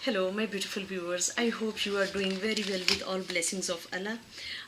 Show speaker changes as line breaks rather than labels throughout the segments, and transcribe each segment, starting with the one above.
Hello my beautiful viewers, I hope you are doing very well with all blessings of Allah.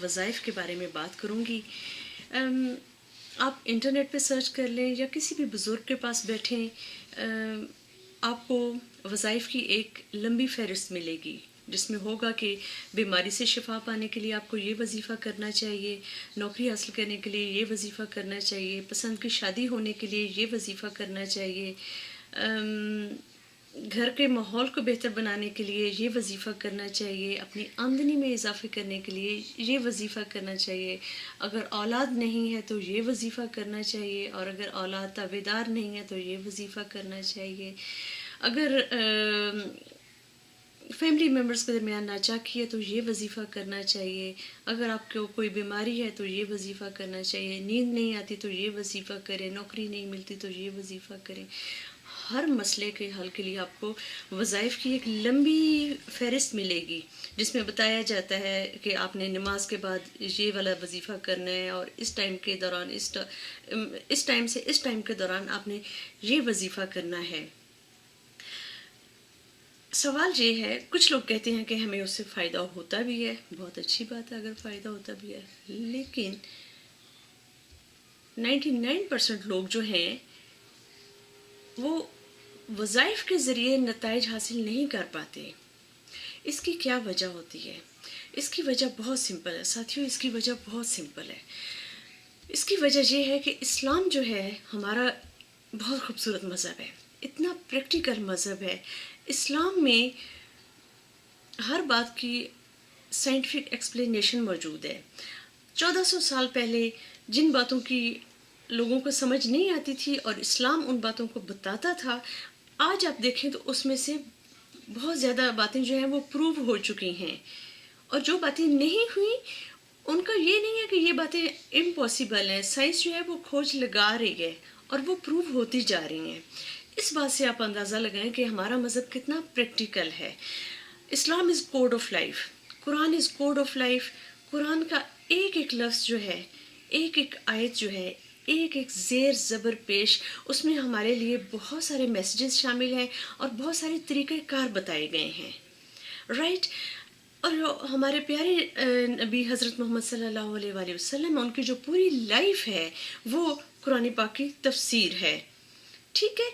وظائف کے بارے میں بات کروں گی. آپ انٹرنیٹ پہ سرچ کر لیں یا کسی بھی بزرگ کے پاس بیٹھیں, آپ کو وظائف کی ایک لمبی فہرست ملے گی جس میں ہوگا کہ بیماری سے شفا پانے کے لیے آپ کو یہ وظیفہ کرنا چاہیے, نوکری حاصل کرنے کے لیے یہ وظیفہ کرنا چاہیے, پسند کی شادی ہونے کے لیے یہ وظیفہ کرنا چاہیے, گھر کے ماحول کو بہتر بنانے کے لیے یہ وظیفہ کرنا چاہیے, اپنی آمدنی میں اضافے کرنے کے لیے یہ وظیفہ کرنا چاہیے, اگر اولاد نہیں ہے تو یہ وظیفہ کرنا چاہیے, اور اگر اولاد تابعدار نہیں ہے تو یہ وظیفہ کرنا چاہیے, اگر فیملی ممبرس کے درمیان ناچاکی ہے تو یہ وظیفہ کرنا چاہیے, اگر آپ کو کوئی بیماری ہے تو یہ وظیفہ کرنا چاہیے, نیند نہیں آتی تو یہ وظیفہ کریں, نوکری نہیں ملتی تو یہ وظیفہ کریں. ہر مسئلے کے حل کے لیے آپ کو وظائف کی ایک لمبی فہرست ملے گی جس میں بتایا جاتا ہے کہ آپ نے نماز کے بعد یہ والا وظیفہ کرنا ہے, اور اس ٹائم کے دوران اس ٹائم سے اس ٹائم کے دوران آپ نے یہ وظیفہ کرنا ہے. سوال یہ ہے, کچھ لوگ کہتے ہیں کہ ہمیں اس سے فائدہ ہوتا بھی ہے, بہت اچھی بات ہے اگر فائدہ ہوتا بھی ہے, لیکن 99% لوگ جو ہیں وہ وظائف کے ذریعے نتائج حاصل نہیں کر پاتے. اس کی کیا وجہ ہوتی ہے؟ اس کی وجہ بہت سمپل ہے ساتھیوں, اس کی وجہ بہت سمپل ہے. اس کی وجہ یہ ہے کہ اسلام جو ہے ہمارا بہت خوبصورت مذہب ہے, اتنا پریکٹیکل مذہب ہے. اسلام میں ہر بات کی سائنٹیفک ایکسپلینیشن موجود ہے. 1400 سال پہلے جن باتوں کی لوگوں کو سمجھ نہیں آتی تھی اور اسلام ان باتوں کو بتاتا تھا, آج آپ دیکھیں تو اس میں سے بہت زیادہ باتیں جو ہیں وہ پروو ہو چکی ہیں, اور جو باتیں نہیں ہوئیں ان کا یہ نہیں ہے کہ یہ باتیں امپاسبل ہیں, سائنس جو ہے وہ کھوج لگا رہی ہے اور وہ پروو ہوتی جا رہی ہیں. اس بات سے آپ اندازہ لگائیں کہ ہمارا مذہب کتنا پریکٹیکل ہے. Islam is code of life, Quran is code of life. Quran کا ایک ایک لفظ جو ہے, ایک ایک آیت جو ہے, ایک ایک زیر زبر پیش, اس میں ہمارے لیے بہت سارے میسیجز شامل ہیں اور بہت سارے طریقہ کار بتائے گئے ہیں, رائٹ. اور ہمارے پیارے نبی حضرت محمد صلی اللہ علیہ وآلہ وسلم, ان کی جو پوری لائف ہے وہ قرآن پاک کی تفسیر ہے, ٹھیک ہے.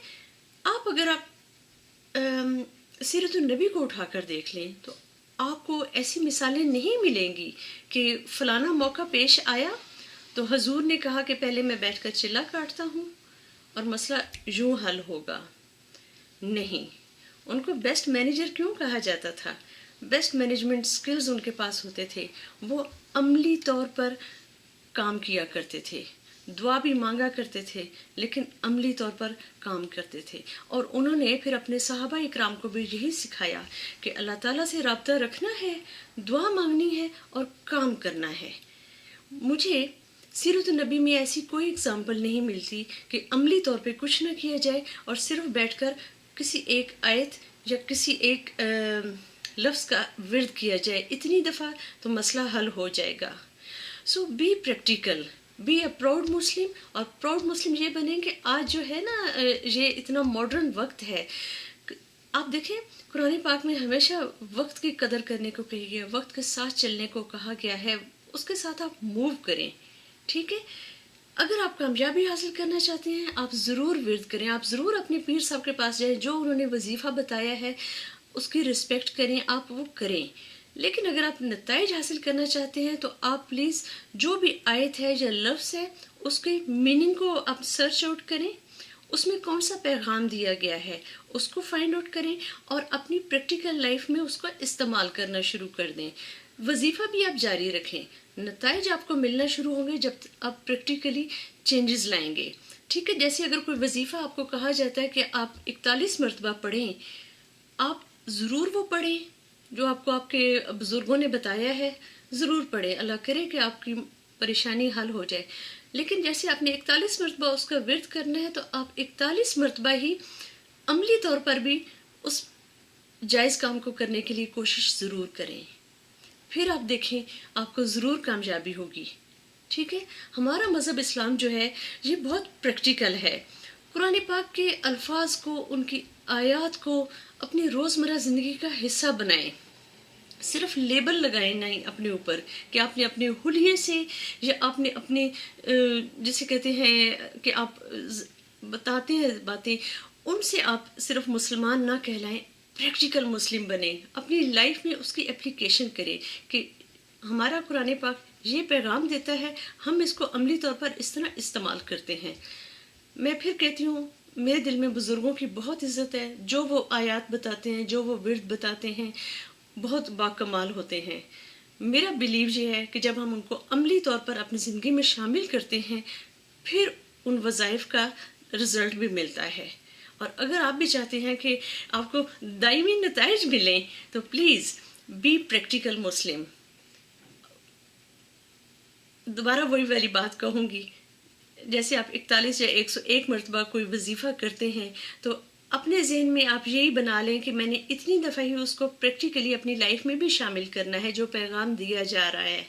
اگر آپ سیرت النبی کو اٹھا کر دیکھ لیں تو آپ کو ایسی مثالیں نہیں ملیں گی کہ فلانا موقع پیش آیا تو حضور نے کہا کہ پہلے میں بیٹھ کر چلا کاٹتا ہوں اور مسئلہ یوں حل ہوگا. نہیں, ان کو بیسٹ مینیجر کیوں کہا جاتا تھا؟ بیسٹ مینجمنٹ سکلز ان کے پاس ہوتے تھے, وہ عملی طور پر کام کیا کرتے تھے, دعا بھی مانگا کرتے تھے لیکن عملی طور پر کام کرتے تھے. اور انہوں نے پھر اپنے صحابہ اکرام کو بھی یہی سکھایا کہ اللہ تعالیٰ سے رابطہ رکھنا ہے, دعا مانگنی ہے اور کام کرنا ہے. مجھے سیرت النبی میں ایسی کوئی اگزامپل نہیں ملتی کہ عملی طور پہ کچھ نہ کیا جائے اور صرف بیٹھ کر کسی ایک آیت یا کسی ایک لفظ کا ورد کیا جائے, اتنی دفعہ تو مسئلہ حل ہو جائے گا. So be practical, be a proud Muslim. اور پراؤڈ مسلم یہ بنیں کہ آج جو ہے نا یہ اتنا ماڈرن وقت ہے, آپ دیکھیں قرآن پاک میں ہمیشہ وقت کی قدر کرنے کو کہی گیا, وقت کے ساتھ چلنے کو کہا گیا ہے, اس کے ساتھ آپ موو کریں, ٹھیک ہے. اگر آپ کامیابی حاصل کرنا چاہتے ہیں آپ ضرور ورد کریں, آپ ضرور اپنے پیر صاحب کے پاس جائیں, جو انہوں نے وظیفہ بتایا ہے اس کی رسپیکٹ کریں, آپ وہ کریں. لیکن اگر آپ نتائج حاصل کرنا چاہتے ہیں تو آپ پلیز جو بھی آیت ہے یا لفظ ہے اس کے میننگ کو آپ سرچ آؤٹ کریں, اس میں کون سا پیغام دیا گیا ہے اس کو فائنڈ آؤٹ کریں اور اپنی پریکٹیکل لائف میں اس کو استعمال کرنا شروع کر دیں. وظیفہ بھی آپ جاری رکھیں, نتائج آپ کو ملنا شروع ہوں گے جب آپ پریکٹیکلی چینجز لائیں گے, ٹھیک ہے. جیسے اگر کوئی وظیفہ آپ کو کہا جاتا ہے کہ آپ 41 مرتبہ پڑھیں, آپ ضرور وہ پڑھیں جو آپ کو آپ کے بزرگوں نے بتایا ہے, ضرور پڑھیں, اللہ کرے کہ آپ کی پریشانی حل ہو جائے. لیکن جیسے آپ نے 41 مرتبہ اس کا ورد کرنا ہے تو آپ 41 مرتبہ ہی عملی طور پر بھی اس جائز کام کو کرنے کے لیے کوشش ضرور کریں, پھر آپ دیکھیں آپ کو ضرور کامیابی ہوگی, ٹھیک ہے. ہمارا مذہب اسلام جو ہے یہ بہت پریکٹیکل ہے. قرآن پاک کے الفاظ کو، ان کی آیات کو اپنی روزمرہ زندگی کا حصہ بنائیں. صرف لیبل لگائیں نہیں اپنے اوپر کہ آپ نے اپنے حلیے سے یا آپ نے اپنے جسے کہتے ہیں کہ آپ بتاتے ہیں باتیں، ان سے آپ صرف مسلمان نہ کہلائیں. پریکٹیکل مسلم بنیں، اپنی لائف میں اس کی اپلیکیشن کریں کہ ہمارا قرآن پاک یہ پیغام دیتا ہے، ہم اس کو عملی طور پر اس طرح استعمال کرتے ہیں. میں پھر کہتی ہوں، میرے دل میں بزرگوں کی بہت عزت ہے. جو وہ آیات بتاتے ہیں، جو وہ ورد بتاتے ہیں، بہت باکمال ہوتے ہیں. میرا بلیو یہ ہے کہ جب ہم ان کو عملی طور پر اپنی زندگی میں شامل کرتے ہیں، پھر ان وظائف کا رزلٹ بھی ملتا ہے. اور اگر آپ بھی چاہتے ہیں کہ آپ کو دائمی نتائج ملیں تو پلیز بی پریکٹیکل مسلم. دوبارہ وہی والی بات کہوں گی، جیسے آپ 41 یا 101 مرتبہ کوئی وظیفہ کرتے ہیں تو اپنے ذہن میں آپ یہی بنا لیں کہ میں نے اتنی دفعہ ہی اس کو پریکٹیکلی اپنی لائف میں بھی شامل کرنا ہے جو پیغام دیا جا رہا ہے.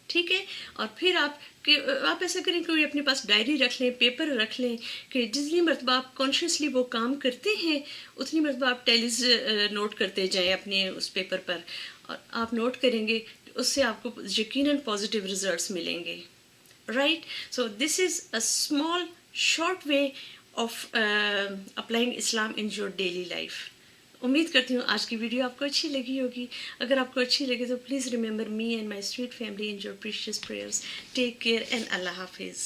ٹھیک ہے؟ اور پھر آپ ایسا کریں، کوئی اپنے پاس ڈائری رکھ لیں، پیپر رکھ لیں کہ جتنی مرتبہ آپ کانشیسلی وہ کام کرتے ہیں اتنی مرتبہ آپ ٹیلیز نوٹ کرتے جائیں اپنے اس پیپر پر، اور آپ نوٹ کریں گے اس سے آپ کو یقیناً پازیٹیو ریزلٹس ملیں گے. Right? So this is a small, short way of applying Islam in your daily life. امید کرتی ہوں آج کی ویڈیو آپ کو اچھی لگی ہوگی. اگر آپ کو اچھی لگے تو please remember me and my sweet family in your precious prayers. Take care and اللہ حافظ.